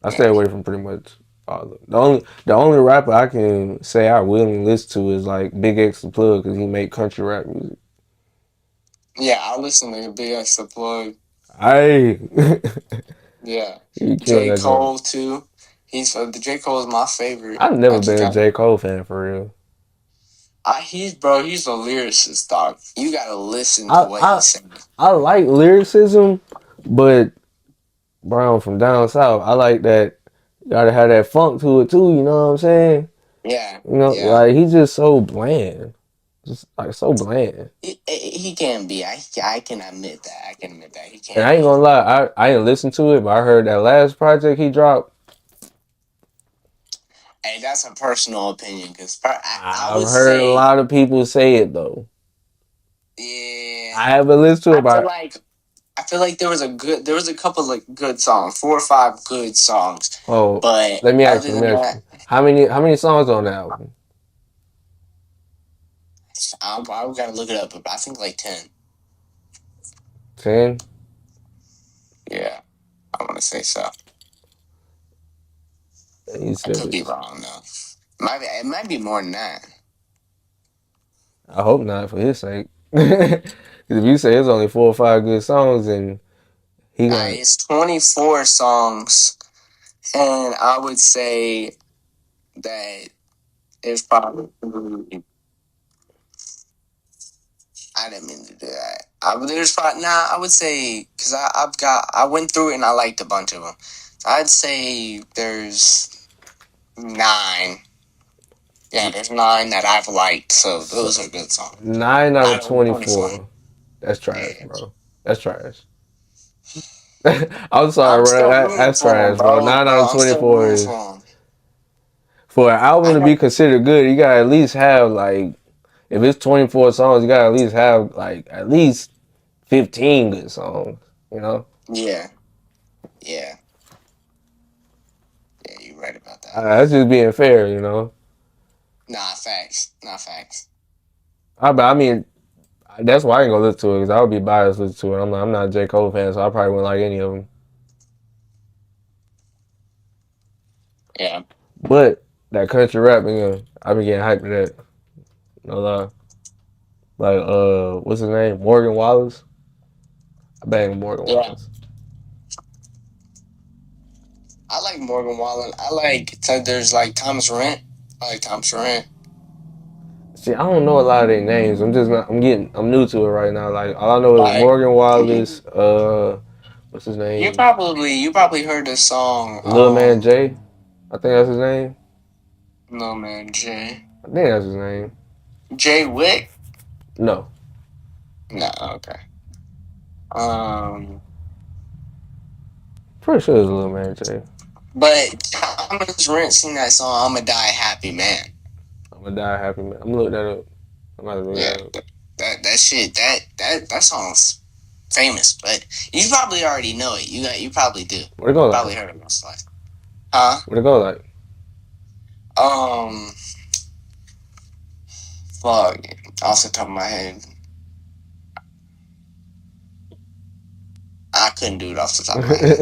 I stay Yeah, away from pretty much all of them. The only rapper I can say I willingly listen to is like Big X the Plug because he make country rap music. yeah, I listen to Big X the Plug. I Yeah, he killed J that joint. Cole too. He's the J Cole is my favorite. I've I never just been a got J Cole fan for real. he's a lyricist, dog. You gotta listen to I what I he's saying. I like lyricism, but Brown from down south, I like that. Gotta have that funk to it too. You know what I'm saying? Yeah, You know, yeah. like he's just so bland, just like so bland. He can be. I can admit that. I can admit that he And can I ain't be. gonna lie, I didn't listen to it, but I heard that last project he dropped. Hey, that's a personal opinion because I I've would heard a say, lot of people say it though. yeah. I haven't listened to it, I feel but like I feel like there was a couple like good songs, 4 or 5 good songs, oh, but let me ask other you, let than me ask that, you, how many songs on the album? I gotta look it up. But I think like 10. 10? Yeah, I want to say so. You I said could be it's. wrong though. It might be more than that. I hope not for his sake. Because if you say it's only 4 or 5 good songs and he Nah, got it's 24 songs, and I would say that it's probably. I didn't mean to do that. There's probably I would say because I went through it and I liked a bunch of them. So I'd say there's 9. Yeah, there's 9 that I've liked. So those are good songs. 9 out of Out of 24. 24. That's trash, Yeah. bro. That's trash. I'm sorry, I'm bro. still rooting That's for him, trash, bro. bro. 9 out Bro, of I'm still 24 rooting is for him. for an album I to be know. considered good. You gotta at least have like, if it's 24 songs, you gotta at least have like at least 15 good songs. You know, Yeah, yeah, yeah. You're right about that. that's just being fair. You know, Nah, facts. Not facts. I mean, that's why I ain't gonna listen to it because I would be biased listening to it. I'm not a J Cole fan, so I probably wouldn't like any of them. Yeah, But that country rap, I've been getting hyped to that. No lie. Like what's his name? Morgan Wallace. I bang Morgan yeah. Wallace. I like Morgan Wallen. I like so there's like Thomas Rent. I like Thomas Rent. See, I don't know a lot of their names. I'm just not. I'm new to it right now. Like all I know is Like Morgan Wallace. What's his name? you probably heard this song. Lil Man J. I think that's his name. No man, Jay. I think that's his name. Jay Wick. No, No, okay. Um, pretty sure it's Lil Man J. but Thomas Rent sing that song. I'ma die happy, man. I'm gonna die happy man. I'm gonna look that up. I'm gonna look Yeah, that up. that shit that song's famous. But you probably already know it. You probably do. What it go Probably like? heard it most life. Huh? What it go like? Um, fuck. Off the top of my head, I couldn't do it off the top of my head.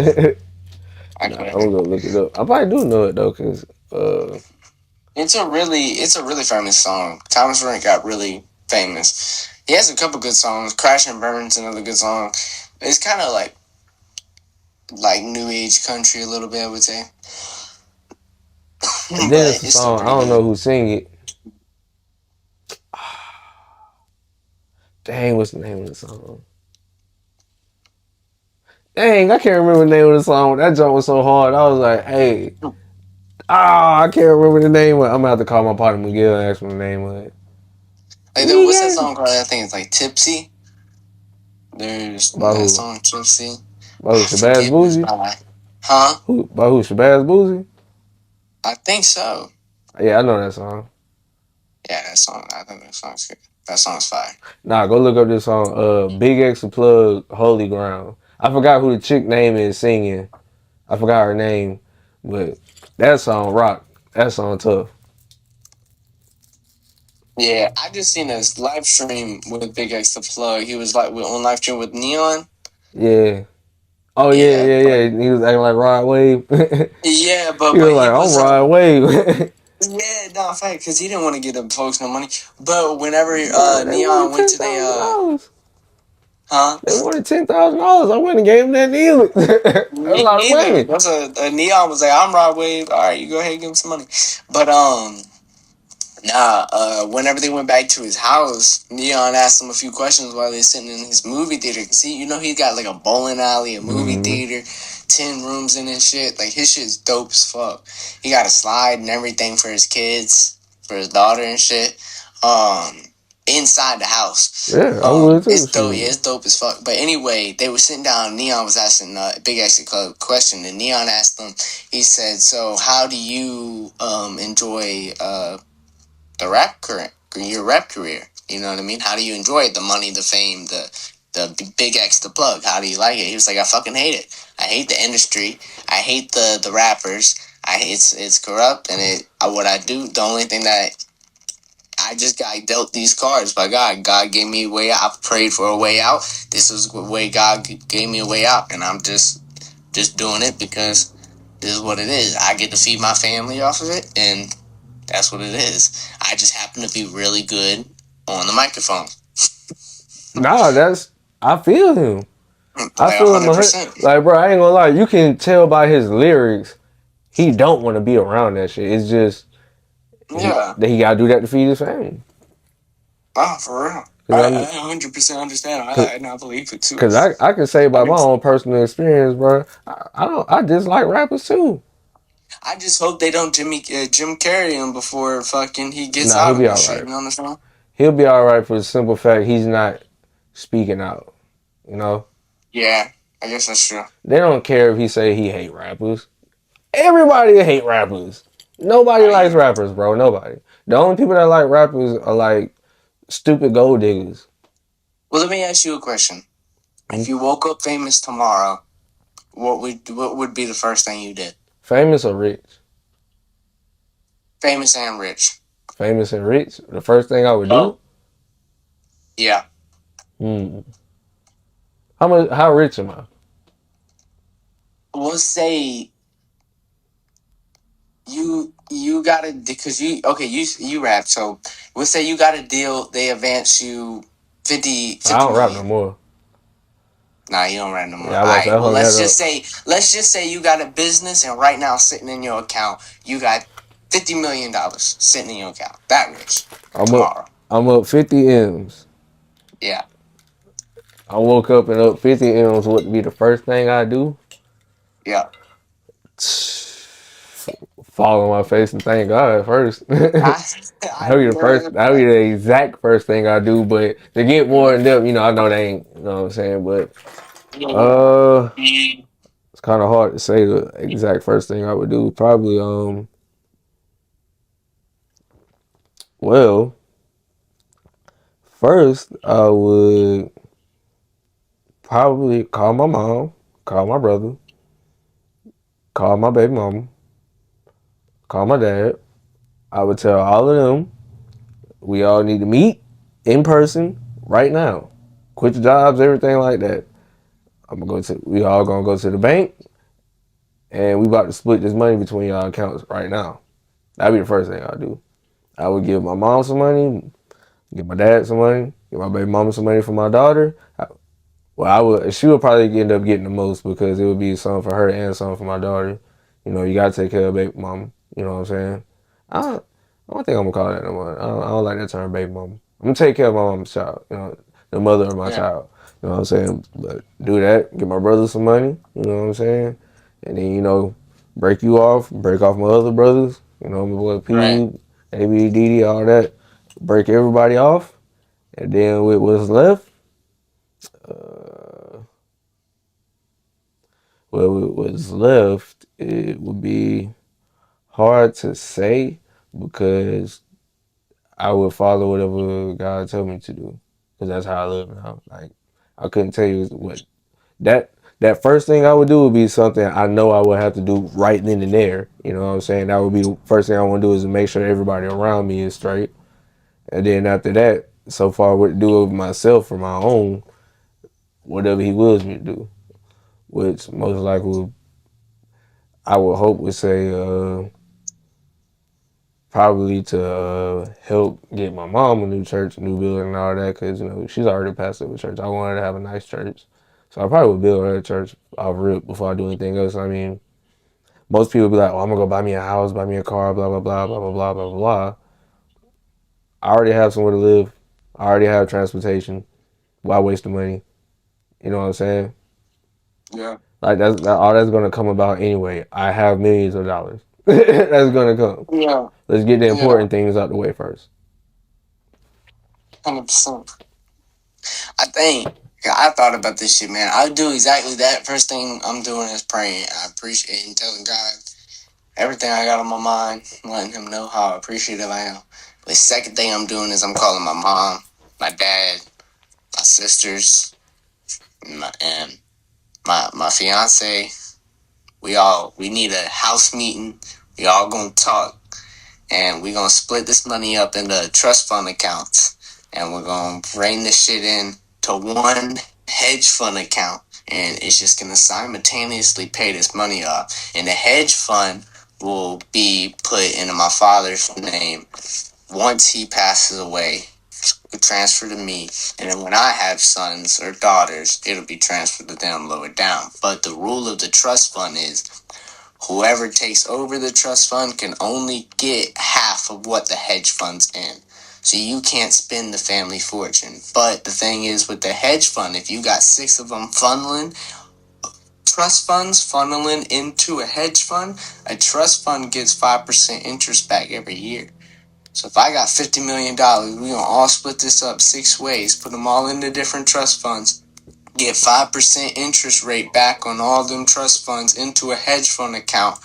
I Nah, I'm couldn't. gonna look it up. I probably do know it though, cause It's a really famous song. Thomas Rhett got really famous. He has a couple good songs. Crash and Burn's another good song. It's kind of like new age country a little bit, I would say, and then it's but a it's still song. I pretty don't know good. who sing it. Dang, what's the name of the song? Dang, I can't remember the name of the song. That jump was so hard. I was like, hey, I can't remember the name of it. I'm gonna have to call my partner Miguel and ask him the name of it. What's that Miguel. song called? I think it's like Tipsy. There's By that who? song Tipsy. By who? I Shabazz forget who's Boozy? by. Huh? Who? By who? Shabazz Boozy? I think so. Yeah, I know that song. Yeah, that song. I think that song's good. That song's fire. Nah, go look up this song. Big X the Plug, Holy Ground. I forgot who the chick name is singing. I forgot her name, but that song rock. That song tough. Yeah, I just seen a live stream with Big X the Plug. He was like on live stream with Neon. Yeah. Oh yeah, Yeah, yeah, but yeah. He was acting like Rod Wave. yeah, He was but like, he I'm was Rod Wave. yeah, no fact because he didn't want to give the folks no money. But whenever Bro, they wanted Neon went ten to the thousand dollars. huh. They wanted $10,000. I wouldn't have gave him that either. That's a Me lot of neither. money. That's a Neon was like, I'm Rod Wave. All right, you go ahead and give him some money. But nah. Whenever they went back to his house, Neon asked him a few questions while they're sitting in his movie theater. See, you know he got like a bowling alley, a movie Mm-hmm. theater, 10 rooms in his shit. Like his shit's dope as fuck. He got a slide and everything for his kids, for his daughter and shit. Um. Inside the house. Yeah, I would too. It's dope. Yeah, Shoot. it's dope as fuck. But anyway, they were sitting down. Neon was asking Big X a question, and Neon asked them. He said, "So, how do you enjoy the rap career, your rap career? You know what I mean? How do you enjoy it? The money, the fame, the Big X, the plug. How do you like it?" He was like, "I fucking hate it. I hate the industry. I hate the rappers. It's corrupt, and what I do. The only thing that I just got dealt these cards by God. God gave me a way out. I prayed for a way out. This is the way God gave me a way out, and I'm just doing it because this is what it is. I get to feed my family off of it, and that's what it is. I just happen to be really good on the microphone, Nah, I feel him. I like feel him. 100%. Like, bro, I ain't gonna lie. You can tell by his lyrics, he don't want to be around that shit. It's just Yeah, that he gotta do that to feed his family. wow, for real. Cause I I'm, 100% understand. cause, And I believe it too. cause I can say I by my mean, own personal experience, bro. I dislike rappers too. I just hope they don't Jim Carrey him before fucking he gets Nah, he'll out of be this all shit. right. You know what I'm saying? He'll be all right for the simple fact he's not speaking out. You know, Yeah, I guess that's true. they don't care if he say he hate rappers. Everybody hate rappers. Nobody I likes am. rappers, bro. Nobody. The only people that like rappers are like stupid gold diggers. Well, let me ask you a question. Hmm? If you woke up famous tomorrow, what would be the first thing you did? Famous or rich? Famous and rich. Famous and rich. The first thing I would do. Yeah. Hmm. How much? How rich am I? We'll say you got to because you rap, so we'll say you got a deal. They advance you 50, I 50 don't rap no million. more. Nah, you don't rap no more. Yeah, All I about to say right. I Well, hung that up. let's just say you got a business, and right now sitting in your account, you got $50 million sitting in your account. That rich I'm up. tomorrow. I'm up 50 M's. Yeah. I woke up and up 50 M's. What would be the first thing I do? Yeah. Fall on my face and thank God first. I That'll be the first. heard That'll be that. the exact first thing I do. But to get more in depth, I know they ain't. You know what I'm saying? But it's kind of hard to say the exact first thing I would do. Probably well, first I would probably call my mom, call my brother, call my baby mama, call my dad. I would tell all of them we all need to meet in person right now. Quit your jobs, everything like that. We all gonna go to the bank and we about to split this money between y'all accounts right now. That'd be the first thing I'll do. I would give my mom some money, give my dad some money, give my baby mama some money for my daughter. She would probably end up getting the most because it would be something for her and something for my daughter. You gotta take care of baby mama. You know what I'm saying? I don't think I'm gonna call that no more. I don't like that term, baby mama. I'm gonna take care of my mom's child. The mother of my Yeah. child. You know what I'm saying? But do that. Give my brother some money. You know what I'm saying? And then break off my other brothers. My boy Right. P, AB, DD, all that. Break everybody off, and then with what's left, uh, with what's left, it would be hard to say because I would follow whatever God told me to do because that's how I live now. Like I couldn't tell you what that first thing I would do would be something I know I would have to do right then and there. You know what I'm saying? That would be the first thing I want to do is to make sure everybody around me is straight. And then after that, so far what to do with myself for my own, whatever he wills me to do. Which most likely I would hope would say probably to help get my mom a new church, a new building, and all that, because she's already a pastor of a church. I want her to have a nice church, so I probably would build her a church off rip before I do anything else. I mean, most people be like, "Oh, I'm gonna go buy me a house, buy me a car, blah blah blah blah blah blah blah blah." I already have somewhere to live. I already have transportation. Why waste the money? You know what I'm saying? Yeah. Like all that's gonna come about anyway. I have millions of dollars. That's gonna come. Yeah. Let's get the Yeah. important things out the way first. 100%. I think I thought about this shit, man. I would do exactly that. First thing I'm doing is praying. I appreciate and telling God everything I got on my mind, letting him know how appreciative I am. The second thing I'm doing is I'm calling my mom, my dad, my sisters, and my fiance. We need a house meeting. We all gonna talk, and we gonna split this money up into trust fund accounts, and we're gonna bring this shit in to one hedge fund account, and it's just gonna simultaneously pay this money off. And the hedge fund will be put into my father's name once he passes away. It'll transfer to me, and then when I have sons or daughters, it'll be transferred to them lower down. But the rule of the trust fund is whoever takes over the trust fund can only get half of what the hedge fund's in. So you can't spend the family fortune. But the thing is, with the hedge fund, if you got 6 of them trust funds funneling into a hedge fund, a trust fund gets 5% interest back every year. So if I got $50 million, we're going to all split this up 6 ways, put them all into different trust funds, get 5% interest rate back on all them trust funds into a hedge fund account.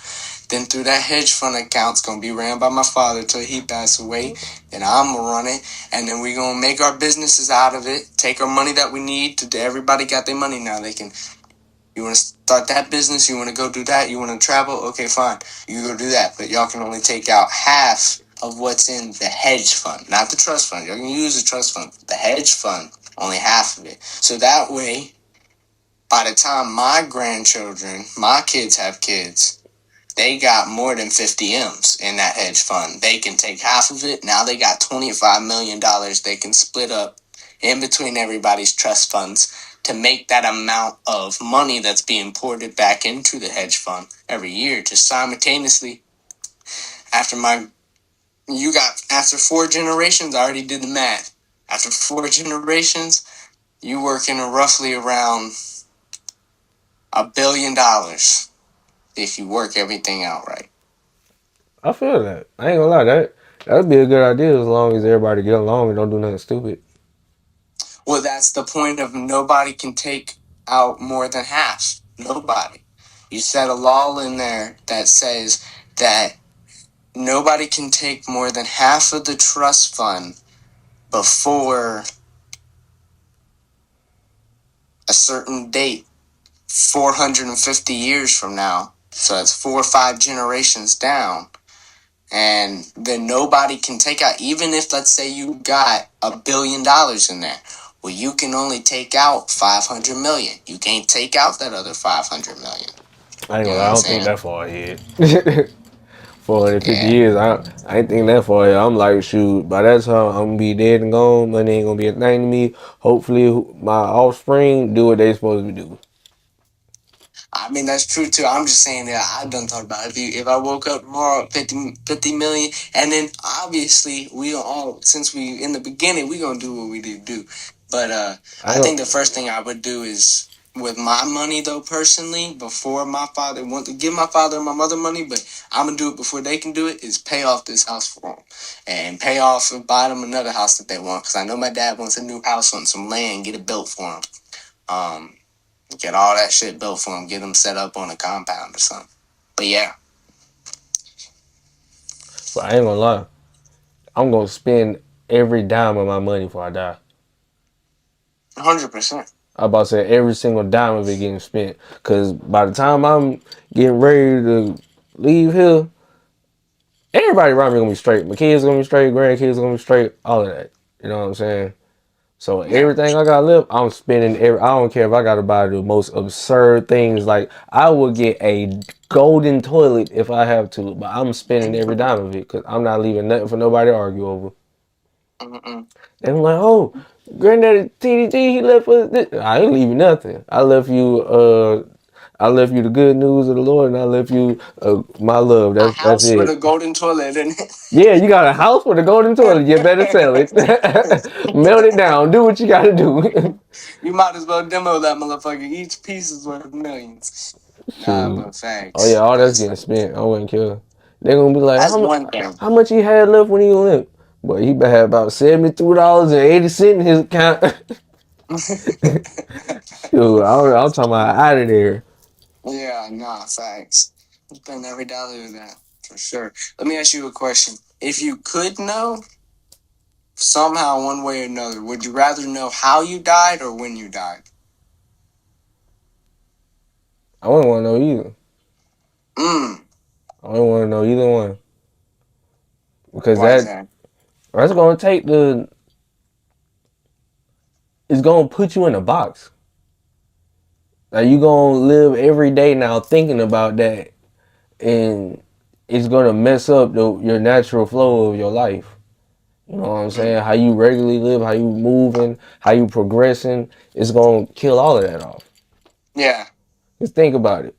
Then through that hedge fund account, it's going to be ran by my father till he passes away. Then I'm going to run it. And then we're going to make our businesses out of it. Take our money that we need. Everybody got their money now. You want to start that business? You want to go do that? You want to travel? Okay, fine. You go do that. But y'all can only take out half of what's in the hedge fund. Not the trust fund. Y'all can use the trust fund. The hedge fund, only half of it. So that way, by the time my grandchildren, my kids have kids, they got more than 50 M's in that hedge fund. They can take half of it. Now they got $25 million they can split up in between everybody's trust funds to make that amount of money that's being ported back into the hedge fund every year. Just simultaneously, after 4 generations, I already did the math. After 4 generations, you working roughly around $1 billion if you work everything out right. I feel that. I ain't gonna lie, that would be a good idea as long as everybody get along and don't do nothing stupid. Well, that's the point of nobody can take out more than half. Nobody. You set a law in there that says that nobody can take more than half of the trust fund before a certain date, 450 years from now. So that's 4 or 5 generations down. And then nobody can take out, even if, let's say, you got $1 billion in there. Well, you can only take out 500 million. You can't take out that other 500 million. I ain't You gonna know lie, what I I'm don't think saying? that far ahead. 450 Yeah. years, I ain't thinking that far ahead. I'm like, shoot, by that time I'm gonna be dead and gone. Money ain't gonna be a thing to me. Hopefully, my offspring do what they supposed to do. I mean, that's true too. I'm just saying that I done thought about it. If I woke up tomorrow at 50 million, and then obviously we all, since we in the beginning, we gonna do what we do. But I I ain't think gonna, the first thing I would do is with my money though, personally, before my father want to give my father and my mother money, but I'm gonna do it before they can do it. Is pay off this house for them, and pay off and buy them another house that they want. Because I know my dad wants a new house on some land, get it built for him. Get all that shit built for him, get him set up on a compound or something. But yeah, but I ain't gonna lie. I'm gonna spend every dime of my money before I die. 100%. I about to say every single dime of it getting spent. Cause by the time I'm getting ready to leave here, Everybody around me gonna be straight. My kids gonna be straight. Grandkids gonna be straight. All of that. You know what I'm saying? So Yeah. everything I got left, I'm spending. I don't care if I gotta buy the most absurd things. Like I will get a golden toilet if I have to, but I'm spending every dime of it because I'm not leaving nothing for nobody to argue over. Mm-mm. And I'm like, oh, Granddaddy TDG, he left us this. I ain't leaving nothing. I left you the good news of the Lord, and I left you my love. A That's house with a it. golden toilet in Yeah, you got a house with a golden toilet. You better sell it. Melt it down. Do what you got to do. it. You might as well demo that motherfucker. Each piece is worth millions. Nah, Shoot. but Oh yeah, facts. all that's getting spent. I wouldn't care. They're gonna be like, That's one thing. how much he had left when he went? But he had about $72.80 in his account. Shoot, I'm talking about out of there. Yeah, nah, facts. Spend every dollar of that for sure. Let me ask you a question. If you could know somehow, one way or another, would you rather know how you died or when you died? I wouldn't want to know either. Mm. I wouldn't want to know either one because Why is that? that's gonna take the. It's gonna put you in a box. Like you gonna live every day now thinking about that, and it's gonna mess up your natural flow of your life. You know what I'm Mm. saying? How you regularly live, how you moving, how you progressing. It's gonna kill all of that off. Yeah. Just think about it.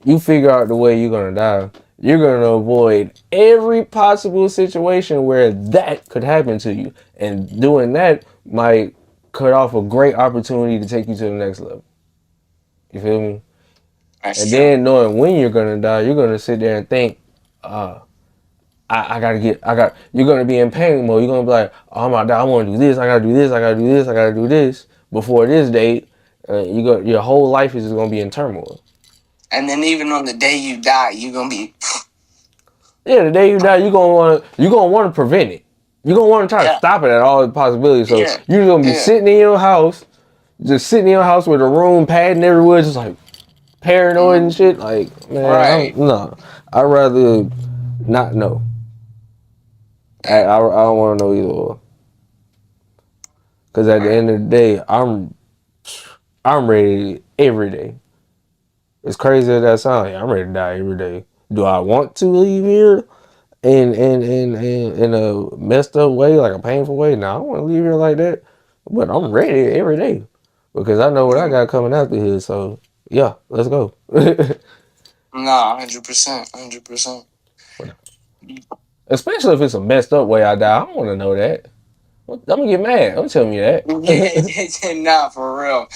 You figure out the way you're gonna die. You're gonna avoid every possible situation where that could happen to you, and doing that might cut off a great opportunity to take you to the next level. You feel me? That's And true. then knowing when you're gonna die, you're gonna sit there and think, uh, you're gonna be in panic mode. You're gonna be like, oh, I'm about to die. I want to do this. I gotta do this. I gotta do this. I gotta do this before this date. Your whole life is just gonna be in turmoil. And then even on the day you die, you're gonna be Yeah, the day you die, you're gonna want to prevent it. You're gonna want to try to yeah, stop it at all possibilities. So yeah, you're gonna be yeah. sitting in your house, just sitting in your house with a room padding everywhere, just like paranoid and shit. Like, man, Right. I'd rather not know. I don't want to know either or. Because at the Right. end of the day, I'm ready every day. As crazy as that sounds, yeah, I'm ready to die every day. Do I want to leave here in a messed up way, like a painful way? No, I don't want to leave here like that. But I'm ready every day because I know what I Yeah. got coming after here. So yeah, let's go. No, 100%, 100%. Especially if it's a messed up way I die. I don't want to know that. I'm gonna get mad. Don't tell me that. Yeah, nah, for real.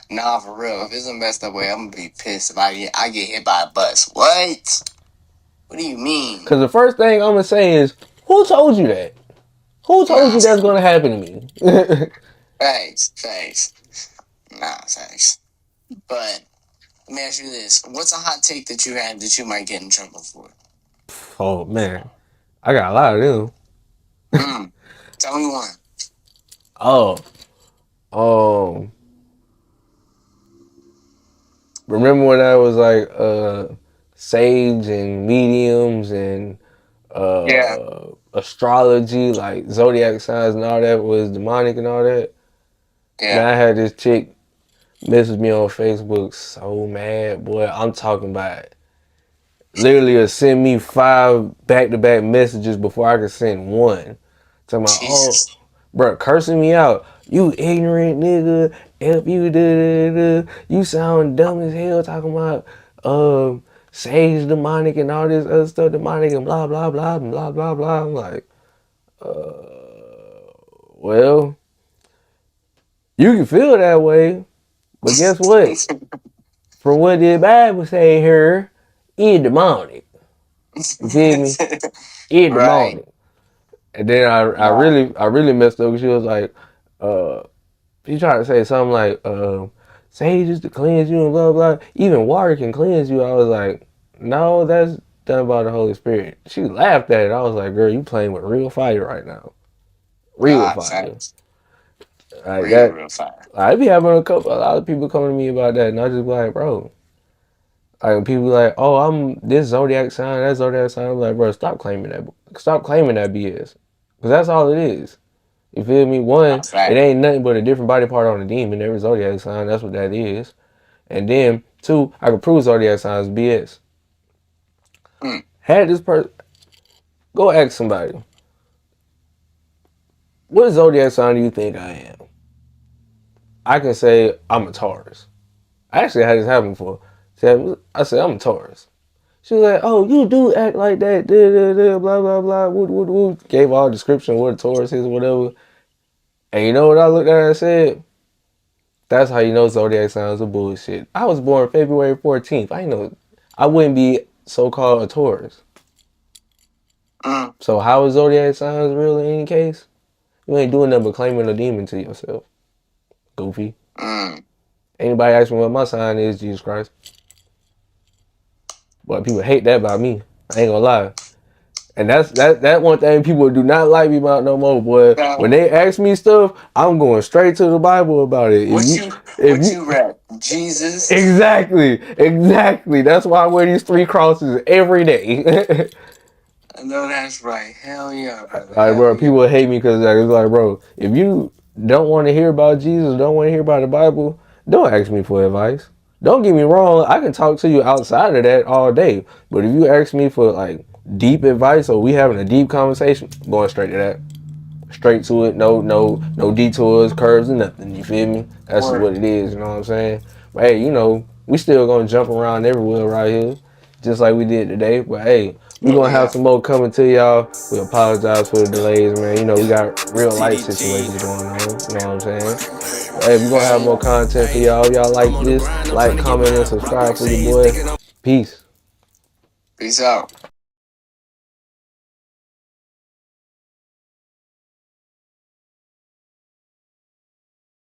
Nah, for real. If it's a messed up way, I'm gonna be pissed if I get hit by a bus. What? What do you mean? Because the first thing I'm gonna say is, who told you that? Who told Nah, you that's gonna happen to me? thanks, thanks. Nah, thanks. But let me ask you this: what's a hot take that you had that you might get in trouble for? Oh man, I got a lot of them. Mm. Tell me one. Oh, um, remember when I was like sage and mediums and Yeah, astrology, like zodiac signs and all that was demonic and all that. Man, yeah. I had this chick message me on Facebook so mad, boy. I'm talking about literally send me 5 back-to-back messages before I could send one. Talking about, oh, Jesus. bro, cursing me out. You ignorant nigga. F you, da, da, da. You sound dumb as hell talking about sage demonic and all this other stuff demonic and blah, blah, blah, and blah, blah, blah. I'm like, well, you can feel that way, but guess what? From what the Bible say here, it demonic. You feel me? It Right. demonic. And then Right. I really messed up because she was like, uh, she tried to say something like, sage is to cleanse you and blah, blah. Even water can cleanse you. I was like, no, that's done by the Holy Spirit. She laughed at it. I was like, girl, you playing with real fire right now. Real Nah, fire. facts. Like Real, that. real fire. I be having a lot of people coming to me about that, and I just be like, bro, Like when people be like, "Oh, I'm this zodiac sign, that zodiac sign." I'm like, bro, stop claiming that. Stop claiming that BS. Because that's all it is. You feel me? One, it ain't nothing but a different body part on a demon. Every zodiac sign, that's what that is. And then two, I can prove zodiac signs BS. Had this person go ask somebody, what zodiac sign do you think I am? I can say I'm a Taurus. I actually had this happen before. I said I'm a Taurus. She was like, "Oh, you do act like that." Blah blah blah. Woot. Gave all description of what a Taurus is, or whatever. And you know what I looked at her and said? That's how you know zodiac signs are bullshit. I was born February 14th. I know I wouldn't be so-called a Taurus. So how is zodiac signs real in any case? You ain't doing nothing but claiming a demon to yourself. Goofy. Anybody ask me what my sign is, Jesus Christ. But people hate that about me. I ain't gonna lie. And that one thing people do not like me about no more, boy. When they ask me stuff, I'm going straight to the Bible about it. What you read? Jesus. Exactly. That's why I wear these 3 crosses every day. I know that's right. Hell yeah, brother. Like, bro, people hate me because it's like, bro, if you don't want to hear about Jesus, don't want to hear about the Bible, don't ask me for advice. Don't get me wrong, I can talk to you outside of that all day. But if you ask me for like deep advice or we having a deep conversation, I'm going straight to that. Straight to it, no detours, curves, and nothing. You feel me? That's what it is, you know what I'm saying? But hey, you know, we still gonna jump around everywhere right here, just like we did today. But hey, we gonna have some more coming to y'all. We apologize for the delays, man. You know, we got real life situations going on, you know what I'm saying? But hey, we gonna have more content for y'all. If y'all like this, like, comment, and subscribe for your boy. Peace. Peace out.